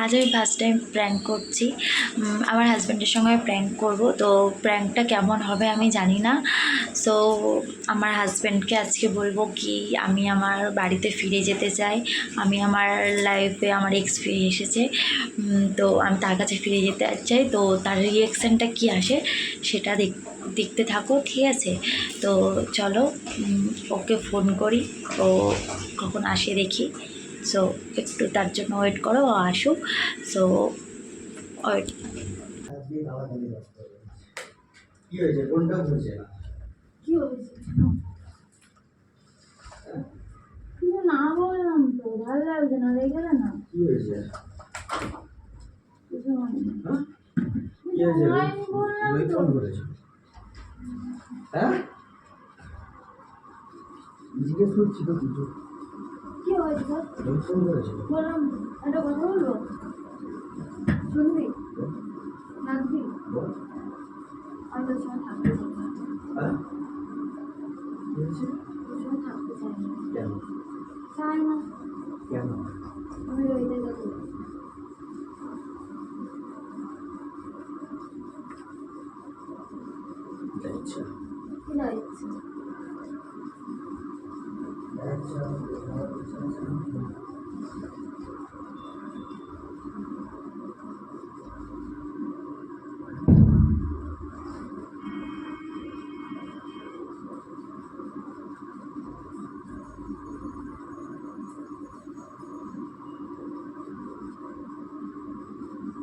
আজ আমি first time prank করছি। আমার হাজব্যান্ডের সঙ্গে প্র্যাঙ্ক করব, তো প্র্যাঙ্কটা কেমন হবে আমি জানি না। সো আমার হাজব্যান্ডকে আজকে বলবো কি আমি আমার বাড়িতে ফিরে যেতে চাই, আমি আমার লাইফে আমার এক্স ফিরে এসেছে, তো আমি তার কাছে ফিরে যেতে চাই। তো তার রিয়াকশানটা কি আসে সেটা দেখতে থাকো, ঠিক আছে? তো চলো ওকে ফোন করি, ও কখন আসে দেখি। সো একটু তার জন্য ওয়েট করো, ও আসুক। So wait. কি হয়েছে? কোনটা বুঝছে না? কি হয়েছে? কিছু না বললাম তো, ভালো লাগছে না, রেগে গেলে না। কি হয়েছে? কিছু হয়নি। হ্যাঁ? কি কিছু হয়েছে? হয়নি বললাম ওই তো। ফোন করেছে। হ্যাঁ? জিজ্ঞেস করছি তো কিছু। কি হয়েছে? ওই ফোন করেছে। বললাম একটা কথা বলবো, শুনবি? রাখবি? বল। আমি তোর সঙ্গে থাকতে চাই না। হ্যাঁ? কি হয়েছে? তোর সঙ্গে থাকতে চাই না। কেন? চাই না। কেন? আমি রইতে যাবো। যা ইচ্ছা। কি লাগছে? যা ইচ্ছা।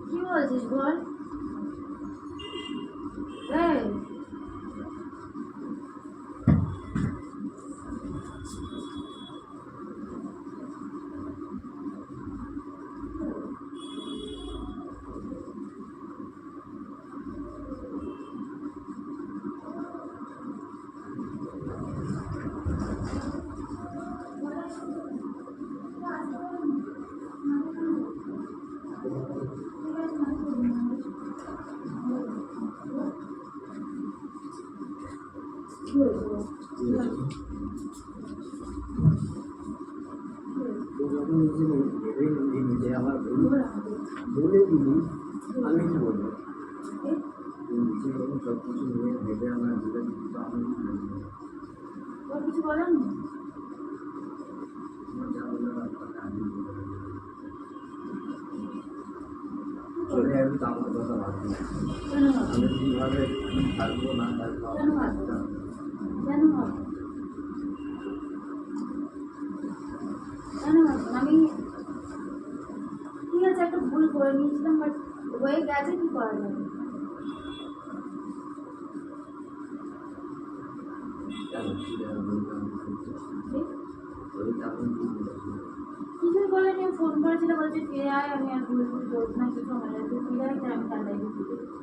কি বলছিস বল? এই, কি হয়েছে বল? কি হয়েছে? তো যখন নিজে ভেবে নিলি নিজে আমার ভুল বলে দিলি, আমি কি বলবো? তুই নিজে যখন সব কিছু নিয়ে ভেবে আমার বলে দিলি তো আমি কি বলবো? তোর কিছু বলার নেই? আমার যা বলার আপনাকে আমি বলে দিলাম। চলে যাবি তো আমার কথা ভাববি না। কেন ভাববো? আমি কিভাবে থাকবো না থাকবো কেন আমার ভাববো? একটা কেন ভাববো? কেন ভাববো? আমি ঠিক আছে একটা ভুল করে নিয়েছিলাম, বাট হয়ে গেছে, কি করা যাবে? কেন কি বললাম ওই কারণ কি বলেছি? কিছুই বলেনি, ফোন করেছিল, বলছে ফিরে আয়, আমি আর ভুল ভুল করবো না, কিছু আমার লাইফে ফিরে আয়, তাই আমি তার লাইফে ফিরে এসেছি।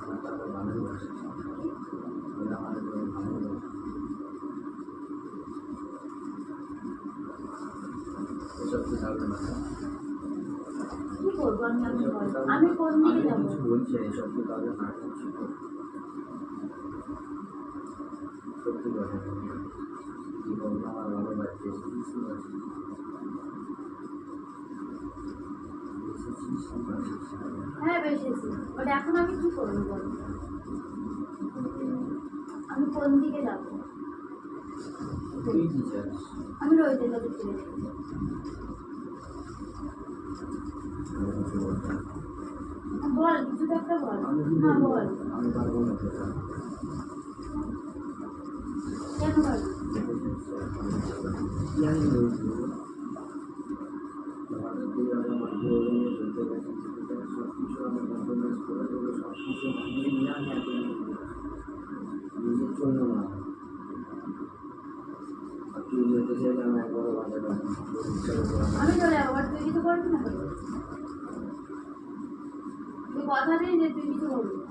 আমার তাকে ভালোবাসি, ওরা আমাদের ভালোবাসি, এসব কি থাকবে না? কি করবো আমি? আমি বল, আমি কোন দিকে যাবো? কিছু বলছি এসব কি তাহলে না করছি তো সত্যি কথা কি বলবো, আমার ভালোবাসি বুঝতে পারছি হ্যাঁ বেসেছি, বাট এখন আমি কি করবো বল? আমি কোন দিকে যাবো? তুই কি চাস? আমি রইতে যাবো ফিরে। বল, কিছু তো একটা বল। না বল, আমি পারবো না তোরা কেন পারবি? কি আমি বলছি আমার জীবনে চলতে গেছে সব কিছু আমি কম্প্রোমাইজ করে দেবো, সব কিছু মানিয়ে নিয়ে আমি এত নিজের জন্য না। আর তুই যেতে চাইলে আমি একবারও বাজাটা আমি চলে যাবো, বাট তুই কিছু করবি না তো? তুই কথা দিই যে তুই কিছু করবি না।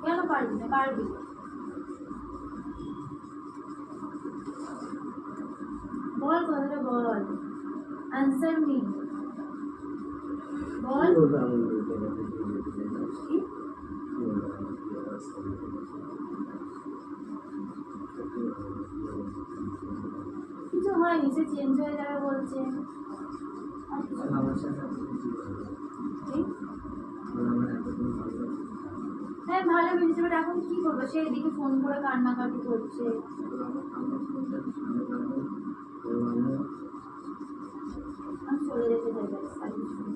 কেন পারবি না? পারবি। বল, কথাটা বল, আনসার মি। বল আমি যেতে গেছে তুই যেতে চাইছিস কি? কি কিছু হয়নি, সে চেঞ্জ হয়ে যাবে বলছে। আর কিছু না। আমার সাথে আপনি কি করবেন? কি? আমার এতদিন ভালো লাগছে। হ্যাঁ ভালো বেরিয়েছে, বাট এখন কি করবো, সে এদিকে ফোন করে কান্নাকাটি করছে। আমার ফোনটা সামনে রাখবো, আমি আমি চলে যেতে চাই ব্যাস, আর কিছু না।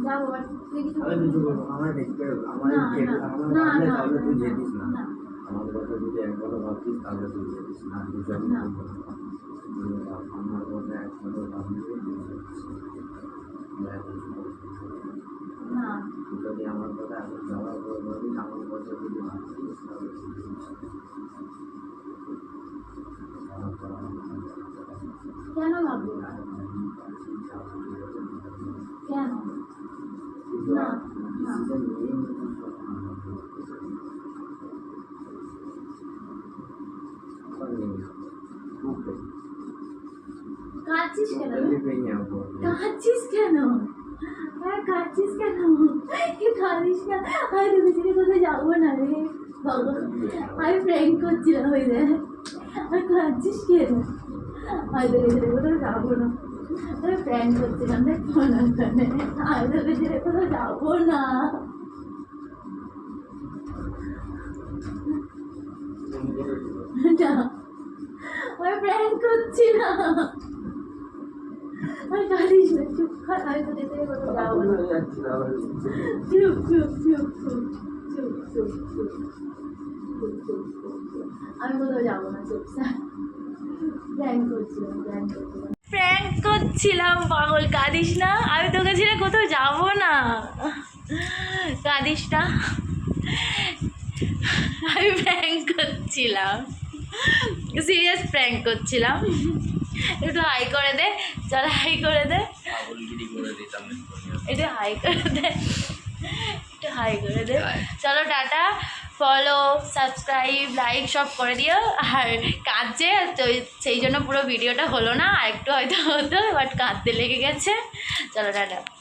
যাবো, বাট তুই কিছু আমি কিছু করবো, আমার দেখতে হবে, আমার না, কি- না, আমার না, ভাবলে না, তাহলে তুই না, যেতিস না। না। আমার কথা যদি একবারও ভাবতিস তাহলে তুই যেতিস না, দুজনে না। আমার কথা একবারও ভাবলে তুই যেতিস না। আমরা এখন কি করবো? না, তুই যদি আমার কথা এখন যাওয়ার পর ভাবিস, আমার কথা যদি ভাবতিস তাহলে তুই যেতিস না। আমার কথা কেন ভাববো? কেন? না, না। কাঁদছিস কেন? কাঁদছিস কেন? হ্যাঁ কাঁদছিস কেন? কাঁদিস না, আমি তোকে ছেড়ে কোথাও যাবো না রে ভগবান। আমি প্র্যাঙ্ক করছিলাম, ওই দেখ। আর কাঁদছিস কেন? আমি তোকে ছেড়ে কোথাও যাবো না, আমি প্র্যাঙ্ক করছিলাম, দেখ ফোন আসবে। আমি তোকে ছেড়ে কোথাও যাবো না। না, আমি প্র্যাঙ্ক করছিলাম। আমি কাঁদিস না, চুপ কর, আমি তোকে ছেড়ে কোথাও যাবো না। চুপ চুপ চুপ চুপ চুপ চুপ চুপ চুপ চুপ চুপ। আমি কোথাও যাবো না, চুপ স্যার। প্র্যাঙ্ক করছিলাম, প্র্যাঙ্ক করছিলাম। প্র্যাঙ্ক করছিলাম পাগল, কাঁদিস না, আমি তোকে ছেড়ে কোথাও যাব না, কাঁদিস না, আমি প্র্যাঙ্ক করছিলাম, সিরিয়াস প্র্যাঙ্ক করছিলাম। একটু হাই করে দে, চল হাই করে দে, একটু হাই করে দে, একটু হাই করে দে। চলো টাটা, ফলো, সাবস্ক্রাইব, লাইক সব করে দিও। আর কাঁদছে তো সেই জন্য পুরো ভিডিওটা হলো না, আর একটু হয়তো হতো, বাট কাঁদতে লেগে গেছে। চলো টাটা।